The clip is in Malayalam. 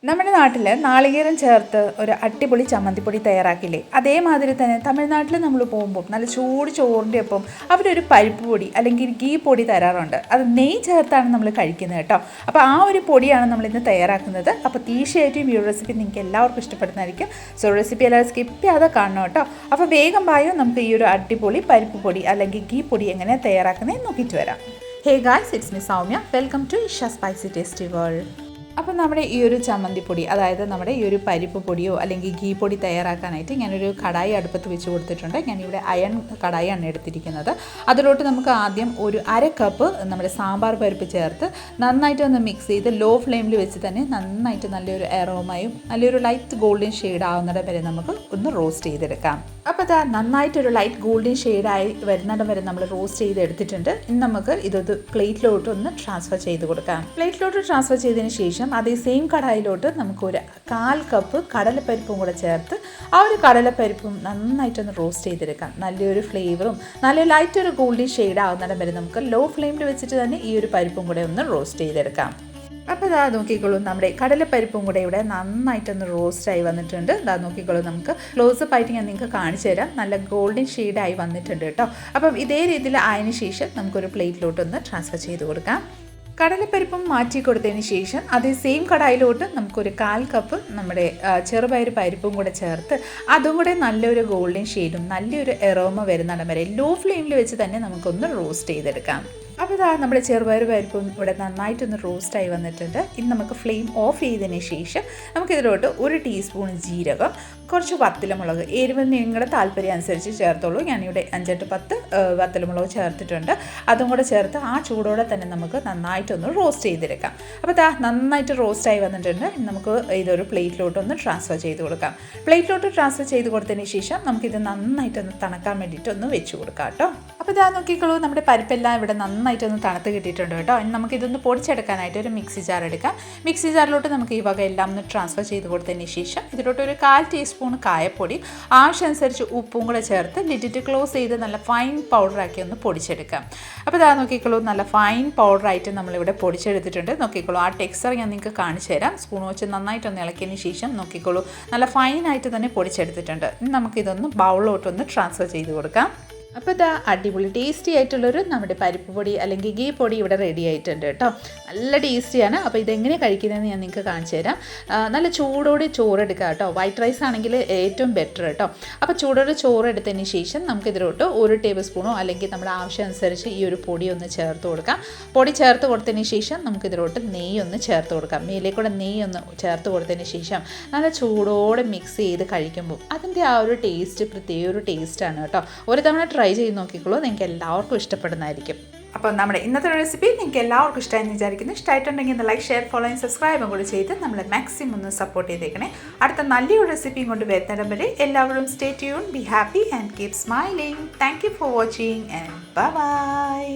നമ്മുടെ നാട്ടിൽ നാളികേരം ചേർത്ത് ഒരു അടിപൊളി ചമ്മന്തിപ്പൊടി തയ്യാറാക്കില്ലേ, അതേമാതിരി തന്നെ തമിഴ്നാട്ടിൽ നമ്മൾ പോകുമ്പോൾ നല്ല ചൂട് ചോറിൻ്റെ ഒപ്പം അവരൊരു പരിപ്പ് പൊടി അല്ലെങ്കിൽ ഗീ പൊടി തരാറുണ്ട്. അത് നെയ്യ് ചേർത്താണ് നമ്മൾ കഴിക്കുന്നത് കേട്ടോ. അപ്പോൾ ആ ഒരു പൊടിയാണ് നമ്മളിന്ന് തയ്യാറാക്കുന്നത്. അപ്പോൾ തീർച്ചയായിട്ടും ഈ ഒരു റെസിപ്പി നിങ്ങൾക്ക് എല്ലാവർക്കും ഇഷ്ടപ്പെടുന്നതായിരിക്കും. സോ റെസിപ്പി എല്ലാവരും സ്കിപ്പ് ചെയ്യാതെ കാണണം കേട്ടോ. അപ്പോൾ വേഗം പായോ നമുക്ക് ഈ ഒരു അടിപൊളി പരിപ്പ് പൊടി അല്ലെങ്കിൽ ഗീ പൊടി എങ്ങനെ തയ്യാറാക്കുന്നത് നോക്കിയിട്ട് വരാം. Hey guys, it's me Soumya. Welcome to Isha spicy tasty world. അപ്പോൾ നമ്മുടെ ഈ ഒരു ചമ്മന്തിപ്പൊടി, അതായത് നമ്മുടെ ഈ ഒരു പരിപ്പ് പൊടിയോ അല്ലെങ്കിൽ ഗീ പൊടി തയ്യാറാക്കാനായിട്ട് ഞാനൊരു കടായി അടുപ്പത്ത് വെച്ച് കൊടുത്തിട്ടുണ്ട്. ഞാനിവിടെ അയൺ കടായിയാണ് എടുത്തിരിക്കുന്നത്. അതിലോട്ട് നമുക്ക് ആദ്യം ഒരു 1/2 കപ്പ് നമ്മുടെ സാമ്പാർ പരിപ്പ് ചേർത്ത് നന്നായിട്ട് ഒന്ന് മിക്സ് ചെയ്ത് ലോ ഫ്ലെയിമിൽ വെച്ച് തന്നെ നന്നായിട്ട് നല്ലൊരു എറോമയും നല്ലൊരു ലൈറ്റ് ഗോൾഡൻ ഷെയ്ഡ് ആവുന്നിടം വരെ നമുക്ക് ഒന്ന് റോസ്റ്റ് ചെയ്തെടുക്കാം. അപ്പോൾ ഇതാ നന്നായിട്ടൊരു ലൈറ്റ് ഗോൾഡൻ ഷെയ്ഡായി വരുന്നിടം വരെ നമ്മൾ റോസ്റ്റ് ചെയ്തെടുത്തിട്ടുണ്ട്. ഇനി നമുക്ക് ഇതൊരു പ്ലേറ്റിലോട്ട് ഒന്ന് ട്രാൻസ്ഫർ ചെയ്ത് കൊടുക്കാം. പ്ലേറ്റിലോട്ട് ട്രാൻസ്ഫർ ചെയ്തതിന് ശേഷം അതേ സെയിം കടായിലോട്ട് നമുക്ക് ഒരു 1/4 കപ്പ് കടലപ്പരിപ്പും കൂടെ ചേർത്ത് ആ ഒരു കടലപ്പരിപ്പും നന്നായിട്ടൊന്ന് റോസ്റ്റ് ചെയ്തെടുക്കാം. നല്ലൊരു ഫ്ലേവറും നല്ല ലൈറ്റ് ഒരു ഗോൾഡൻ ഷെയ്ഡ് ആവുന്നിടം വരെ നമുക്ക് ലോ ഫ്ലെയിമിൽ വെച്ചിട്ട് തന്നെ ഈ ഒരു പരിപ്പും കൂടെ ഒന്ന് റോസ്റ്റ് ചെയ്തെടുക്കാം. അപ്പോൾ ഇതാ നോക്കിക്കോളൂ, നമ്മുടെ കടലപ്പരിപ്പും കൂടെ ഇവിടെ നന്നായിട്ടൊന്ന് റോസ്റ്റായി വന്നിട്ടുണ്ട്. ഇതാ നോക്കിക്കോളൂ, നമുക്ക് ക്ലോസപ്പ് ആയിട്ട് ഞാൻ നിങ്ങൾക്ക് കാണിച്ചു തരാം. നല്ല ഗോൾഡൻ ഷെയ്ഡായി വന്നിട്ടുണ്ട് കേട്ടോ. അപ്പം ഇതേ രീതിയിൽ ആയതിനു ശേഷം നമുക്കൊരു പ്ലേറ്റിലോട്ടൊന്ന് ട്രാൻസ്ഫർ ചെയ്ത് കൊടുക്കാം. കടലപ്പരിപ്പും മാറ്റി കൊടുത്തതിന് ശേഷം അതേ സെയിം കടായിലോട്ട് നമുക്കൊരു 1/4 കപ്പ് നമ്മുടെ ചെറുപയർ പരിപ്പും കൂടെ ചേർത്ത് അതും കൂടെ നല്ലൊരു ഗോൾഡൻ ഷെയ്ഡും നല്ലൊരു എറോമ വരുന്നിടം വരെ ലോ ഫ്ലെയിമിൽ വെച്ച് തന്നെ നമുക്കൊന്ന് റോസ്റ്റ് ചെയ്തെടുക്കാം. അപ്പോൾ ഇതാ നമ്മുടെ ചെറുപയർ പരിപ്പും ഇവിടെ നന്നായിട്ടൊന്ന് റോസ്റ്റായി വന്നിട്ടുണ്ട്. ഇനി നമുക്ക് ഫ്ലെയിം ഓഫ് ചെയ്തതിന് ശേഷം നമുക്കിതിലോട്ട് 1 ടീസ്പൂൺ ജീരകം, കുറച്ച് വത്തലമുളക്, എരിവ് നിങ്ങളുടെ താല്പര്യം അനുസരിച്ച് ചേർത്തോളൂ. ഞാനിവിടെ 5-10 വത്തലമുളക് ചേർത്തിട്ടുണ്ട്. അതും കൂടെ ചേർത്ത് ആ ചൂടോടെ തന്നെ നമുക്ക് നന്നായിട്ടൊന്ന് റോസ്റ്റ് ചെയ്തെടുക്കാം. അപ്പോൾ ഇതാ നന്നായിട്ട് റോസ്റ്റായി വന്നിട്ടുണ്ട്. നമുക്ക് ഇതൊരു പ്ലേറ്റിലോട്ടൊന്ന് ട്രാൻസ്ഫർ ചെയ്ത് കൊടുക്കാം. പ്ലേറ്റിലോട്ട് ട്രാൻസ്ഫർ ചെയ്ത് കൊടുത്തതിന് ശേഷം നമുക്കിത് നന്നായിട്ടൊന്ന് തണുക്കാൻ വേണ്ടിയിട്ടൊന്ന് വെച്ച് കൊടുക്കാം കേട്ടോ. അപ്പോൾ ഇതാ നോക്കിക്കോളൂ, നമ്മുടെ പരിപ്പെല്ലാം ഇവിടെ നന്നായിട്ടൊന്ന് തണുത്ത് കിട്ടിയിട്ടുണ്ട് കേട്ടോ. ഇനി നമുക്കിതൊന്ന് പൊടിച്ചെടുക്കാനായിട്ട് ഒരു മിക്സി ജാർ എടുക്കാം. മിക്സി ജാറിലോട്ട് നമുക്ക് ഈ വക എല്ലാം ഒന്ന് ട്രാൻസ്ഫർ ചെയ്ത് കൊടുത്തതിന് ശേഷം ഇതിലോട്ട് ഒരു 1/4 ടീസ്പൂൺ കായപ്പൊടി, ആവശ്യമനുസരിച്ച് ഉപ്പും കൂടെ ചേർത്ത് ലിഡിറ്റ് ക്ലോസ് ചെയ്ത് നല്ല ഫൈൻ പൗഡറാക്കി ഒന്ന് പൊടിച്ചെടുക്കാം. അപ്പോൾ ഇതാ നോക്കിക്കോളൂ, നല്ല ഫൈൻ പൗഡറായിട്ട് നമ്മളിവിടെ പൊടിച്ചെടുത്തിട്ടുണ്ട്. നോക്കിക്കോളൂ, ആ ടെക്സ്ചർ ഞാൻ നിങ്ങൾക്ക് കാണിച്ചു തരാം. സ്പൂൺ വെച്ച് നന്നായിട്ടൊന്ന് ഇളക്കിയതിന് ശേഷം നോക്കിക്കോളൂ, നല്ല ഫൈനായിട്ട് തന്നെ പൊടിച്ചെടുത്തിട്ടുണ്ട്. ഇനി നമുക്കിതൊന്ന് ബൗളിലോട്ടൊന്ന് ട്രാൻസ്ഫർ ചെയ്ത് കൊടുക്കാം. അപ്പോൾ ഇതാ അടിപൊളി ടേസ്റ്റി ആയിട്ടുള്ളൊരു നമ്മുടെ പരിപ്പ് പൊടി അല്ലെങ്കിൽ ഗീ പൊടി ഇവിടെ റെഡി ആയിട്ടുണ്ട് കേട്ടോ. നല്ല ടേസ്റ്റിയാണ്. അപ്പോൾ ഇതെങ്ങനെ കഴിക്കുന്നതെന്ന് ഞാൻ നിങ്ങൾക്ക് കാണിച്ചു തരാം. നല്ല ചൂടോടെ ചോറെടുക്കുക കേട്ടോ. വൈറ്റ് റൈസ് ആണെങ്കിൽ ഏറ്റവും ബെറ്റർ കേട്ടോ. അപ്പോൾ ചൂടോടെ ചോറെടുത്തതിന് ശേഷം നമുക്കിതിലോട്ട് 1 ടേബിൾ സ്പൂണോ അല്ലെങ്കിൽ നമ്മുടെ ആവശ്യമനുസരിച്ച് ഈ ഒരു പൊടി ഒന്ന് ചേർത്ത് കൊടുക്കാം. പൊടി ചേർത്ത് കൊടുത്തതിന് ശേഷം നമുക്കിതിലോട്ട് നെയ്യൊന്ന് ചേർത്ത് കൊടുക്കാം. മേലേക്കൂടെ നെയ്യൊന്ന് ചേർത്ത് കൊടുത്തതിന് ശേഷം നല്ല ചൂടോടെ മിക്സ് ചെയ്ത് കഴിക്കുമ്പോൾ അതിൻ്റെ ആ ഒരു ടേസ്റ്റ് പ്രത്യേക ഒരു ടേസ്റ്റാണ് കേട്ടോ. ഒരു തവണ ട്രൈ ചെയ്ത് നോക്കിക്കോളൂ, നിങ്ങൾക്ക് എല്ലാവർക്കും ഇഷ്ടപ്പെടുന്നതായിരിക്കും. അപ്പോൾ നമ്മുടെ ഇന്നത്തെ റെസിപ്പി നിങ്ങൾക്ക് എല്ലാവർക്കും ഇഷ്ടമായെന്ന് വിചാരിക്കുന്നു. ഇഷ്ടമായിട്ടുണ്ടെങ്കിൽ ഒന്ന് ലൈക്ക്, ഷെയർ, ഫോളോയും സബ്സ്ക്രൈബും കൂടി ചെയ്ത് നമ്മളെ മാക്സിമം ഒന്ന് സപ്പോർട്ട് ചെയ്തേക്കണേ. അടുത്ത നല്ലൊരു റെസിപ്പിയും കൊണ്ട് വരുന്നിടം വരെ എല്ലാവരും stay tune, be happy and keep smiling. Thank you for watching and bye bye.